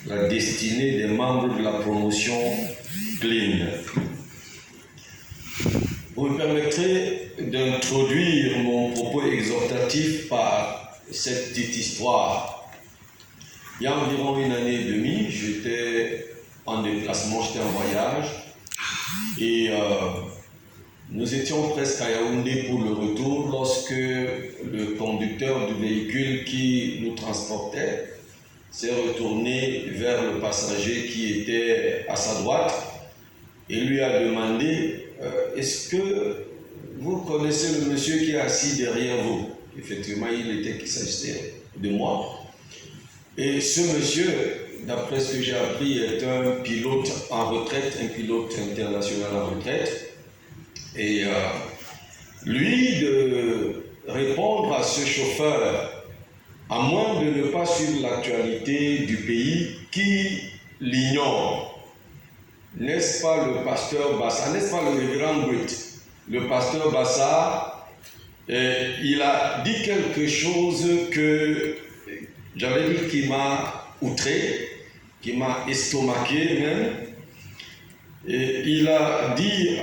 la destinée des membres de la promotion Clean. Vous me permettrez d'introduire mon propos exhortatif par cette petite histoire. Il y a environ une année et demie, j'étais en déplacement, j'étais en voyage et nous étions presque à Yaoundé pour le retour lorsque le conducteur du véhicule qui nous transportait s'est retourné vers le passager qui était à sa droite et lui a demandé est-ce que vous connaissez le monsieur qui est assis derrière vous? Effectivement, il s'agissait de moi. Et ce monsieur, d'après ce que j'ai appris, est un pilote en retraite, un pilote international en retraite. Et lui, de répondre à ce chauffeur, à moins de ne pas suivre l'actualité du pays, qui l'ignore. N'est-ce pas le pasteur Bassa, n'est-ce pas le révérend Britt? Le pasteur Bassa, il a dit quelque chose que j'avais dit qui m'a outré, qui m'a estomaqué même. Et il a dit,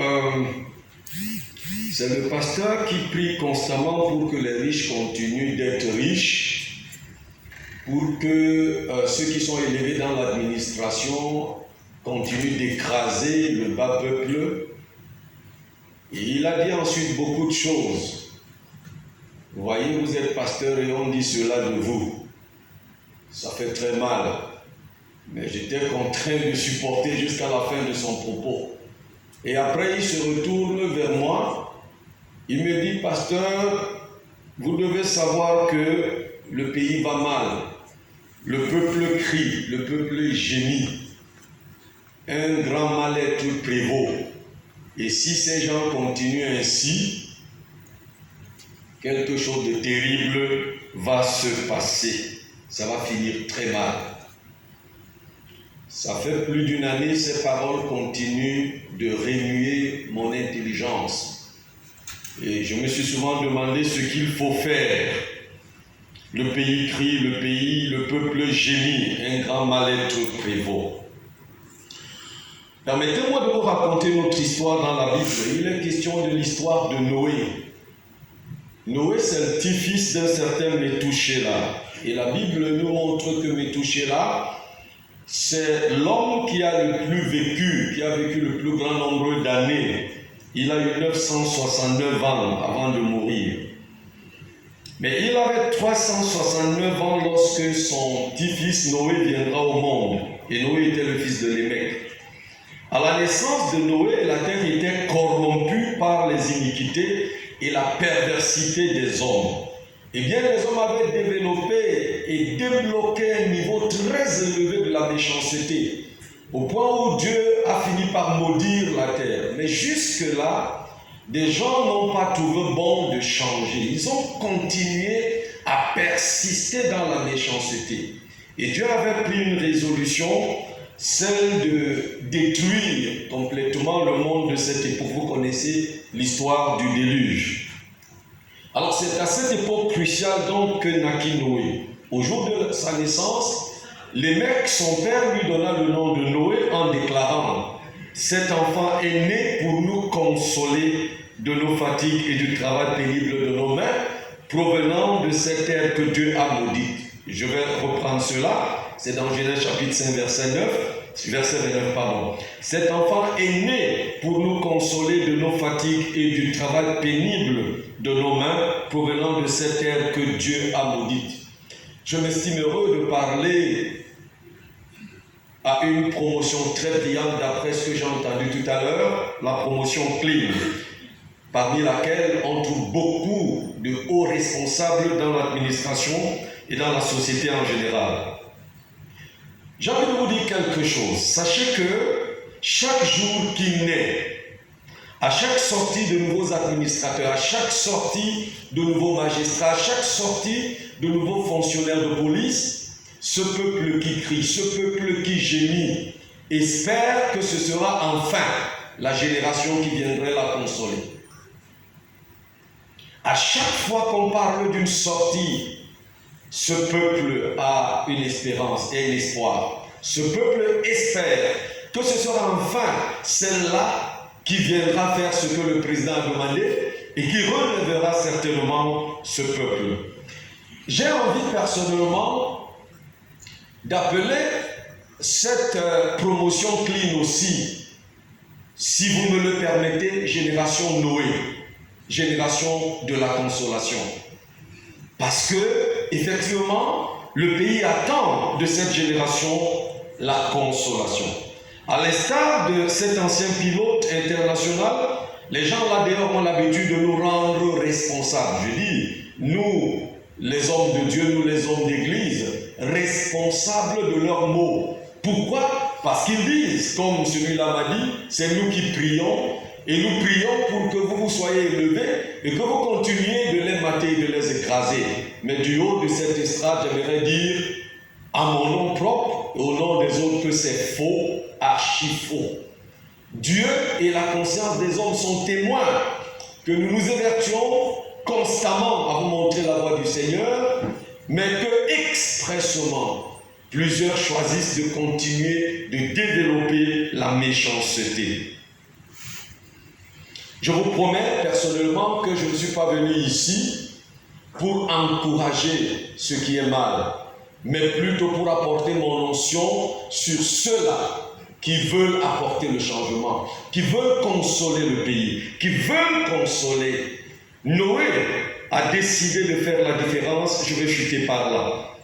c'est le pasteur qui prie constamment pour que les riches continuent d'être riches, pour que ceux qui sont élevés dans l'administration continue d'écraser le bas peuple. Et il a dit ensuite beaucoup de choses. Vous voyez, vous êtes pasteur et on dit cela de vous. Ça fait très mal. Mais j'étais contraint de supporter jusqu'à la fin de son propos. Et après, il se retourne vers moi. Il me dit, pasteur, vous devez savoir que le pays va mal. Le peuple crie, le peuple gémit. Un grand mal-être prévaut. Et si ces gens continuent ainsi, quelque chose de terrible va se passer. Ça va finir très mal. Ça fait plus d'une année, ces paroles continuent de remuer mon intelligence. Et je me suis souvent demandé ce qu'il faut faire. Le pays crie, le peuple gémit, un grand mal-être prévaut. Permettez-moi de vous raconter notre histoire dans la Bible. Il est question de l'histoire de Noé. Noé, c'est le petit-fils d'un certain Métouchéla. Et la Bible nous montre que Métouchéla, c'est l'homme qui a le plus vécu, qui a vécu le plus grand nombre d'années. Il a eu 969 ans avant de mourir. Mais il avait 369 ans lorsque son petit-fils Noé viendra au monde. Et Noé était le fils de Lémec. À la naissance de Noé, la terre était corrompue par les iniquités et la perversité des hommes. Eh bien, les hommes avaient développé et débloqué un niveau très élevé de la méchanceté, au point où Dieu a fini par maudire la terre. Mais jusque-là, des gens n'ont pas trouvé bon de changer. Ils ont continué à persister dans la méchanceté. Et Dieu avait pris une résolution, celle de détruire complètement le monde de cette époque. Vous connaissez l'histoire du déluge. Alors c'est à cette époque cruciale donc que naquit Noé. Au jour de sa naissance, Lémec, son père, lui donna le nom de Noé en déclarant « Cet enfant est né pour nous consoler de nos fatigues et du travail pénible de nos mains, provenant de cette terre que Dieu a maudite. » Je vais reprendre cela, c'est dans Genèse chapitre 5, verset 29, pardon. « Cet enfant est né pour nous consoler de nos fatigues et du travail pénible de nos mains, provenant de cette terre que Dieu a maudite. » Je m'estime heureux de parler à une promotion très brillante d'après ce que j'ai entendu tout à l'heure, la promotion Clean, parmi laquelle on trouve beaucoup de hauts responsables dans l'administration et dans la société en général. J'ai envie de vous dire quelque chose. Sachez que chaque jour qui naît, à chaque sortie de nouveaux administrateurs, à chaque sortie de nouveaux magistrats, à chaque sortie de nouveaux fonctionnaires de police, ce peuple qui crie, ce peuple qui gémit, espère que ce sera enfin la génération qui viendrait la consoler. À chaque fois qu'on parle d'une sortie, ce peuple a une espérance et un espoir. Ce peuple espère que ce sera enfin celle-là qui viendra faire ce que le président a demandé et qui relèvera certainement ce peuple. J'ai envie personnellement d'appeler cette promotion clean aussi, si vous me le permettez, génération Noé, génération de la consolation. Parce que, effectivement, le pays attend de cette génération la consolation. À l'instar de cet ancien pilote international, les gens là d'ailleurs ont l'habitude de nous rendre responsables. Je dis, nous, les hommes de Dieu, nous les hommes d'église, responsables de leurs mots. Pourquoi? Parce qu'ils disent, comme celui-là m'a dit, c'est nous qui prions, et nous prions pour que vous soyez élevés et que vous continuiez de les mater et de les écraser. Mais du haut de cette estrade, j'aimerais dire, à mon nom propre et au nom des autres, que c'est faux, archi faux. Dieu et la conscience des hommes sont témoins que nous nous évertuons constamment à vous montrer la voie du Seigneur, mais que expressément, plusieurs choisissent de continuer de développer la méchanceté. Je vous promets personnellement que je ne suis pas venu ici pour encourager ce qui est mal, mais plutôt pour apporter mon onction sur ceux-là qui veulent apporter le changement, qui veulent consoler le pays, qui veulent consoler. Noé a décidé de faire la différence, je vais chuter par là.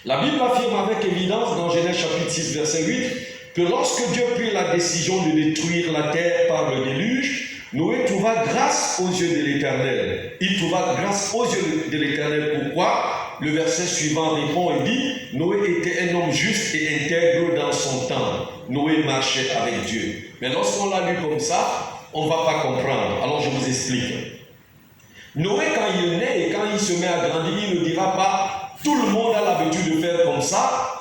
La Bible affirme avec évidence dans Genèse chapitre 6, verset 8, que lorsque Dieu prit la décision de détruire la terre par le déluge, Noé trouva grâce aux yeux de l'Éternel. Il trouva grâce aux yeux de l'Éternel. Pourquoi? Le verset suivant répond et dit, Noé était un homme juste et intègre dans son temps. Noé marchait avec Dieu. Mais lorsqu'on l'a lu comme ça, on ne va pas comprendre. Alors je vous explique. Noé, quand il naît et quand il se met à grandir, il ne dira pas, tout le monde a l'habitude de faire comme ça.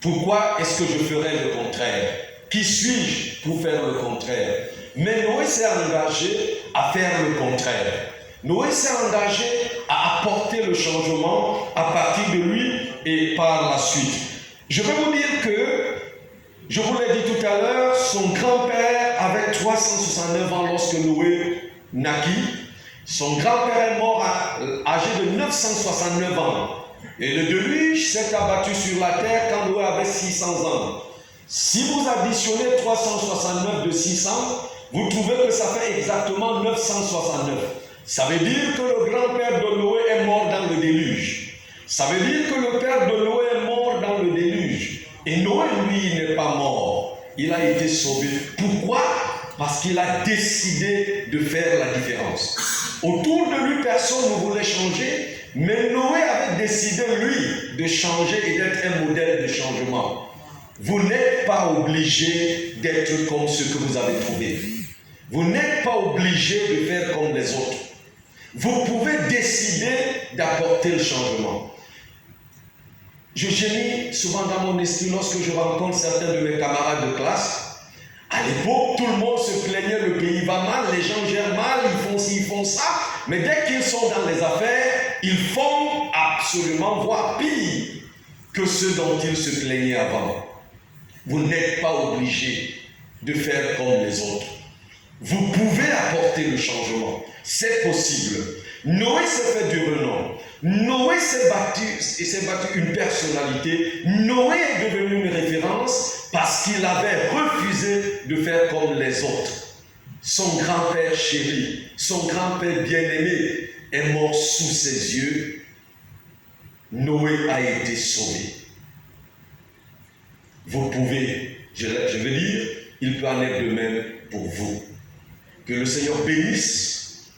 Pourquoi est-ce que je ferais le contraire? Qui suis-je pour faire le contraire? Mais Noé s'est engagé à faire le contraire. Noé s'est engagé à apporter le changement à partir de lui et par la suite. Je vais vous dire que, je vous l'ai dit tout à l'heure, son grand-père avait 369 ans lorsque Noé naquit. Son grand-père est mort âgé de 969 ans. Et le déluge s'est abattu sur la terre quand Noé avait 600 ans. Si vous additionnez 369 de 600, vous trouvez que ça fait exactement 969. Ça veut dire que le grand-père de Noé est mort dans le déluge. Ça veut dire que le père de Noé est mort dans le déluge. Et Noé, lui, n'est pas mort. Il a été sauvé. Pourquoi? Parce qu'il a décidé de faire la différence. Autour de lui, personne ne voulait changer, mais Noé avait décidé, lui, de changer et d'être un modèle de changement. Vous n'êtes pas obligé d'être comme ce que vous avez trouvé. Vous n'êtes pas obligé de faire comme les autres. Vous pouvez décider d'apporter le changement. Je gémis souvent dans mon esprit lorsque je rencontre certains de mes camarades de classe. À l'époque, tout le monde se plaignait, le pays va mal, les gens gèrent mal, ils font ci, ils font ça. Mais dès qu'ils sont dans les affaires, ils font absolument, voire pire que ceux dont ils se plaignaient avant. Vous n'êtes pas obligé de faire comme les autres. Vous pouvez apporter le changement. C'est possible. Noé s'est fait du renom. Noé s'est battu une personnalité. Noé est devenu une référence parce qu'il avait refusé de faire comme les autres. Son grand-père chéri, son grand-père bien-aimé est mort sous ses yeux. Noé a été sauvé. Vous pouvez, je veux dire, il peut en être de même pour vous. Que le Seigneur bénisse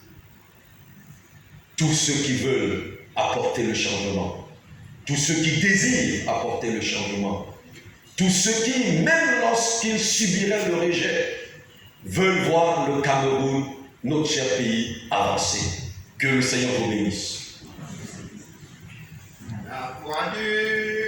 tous ceux qui veulent apporter le changement, tous ceux qui désirent apporter le changement, tous ceux qui, même lorsqu'ils subiraient le rejet, veulent voir le Cameroun, notre cher pays, avancer. Que le Seigneur vous bénisse. La voix du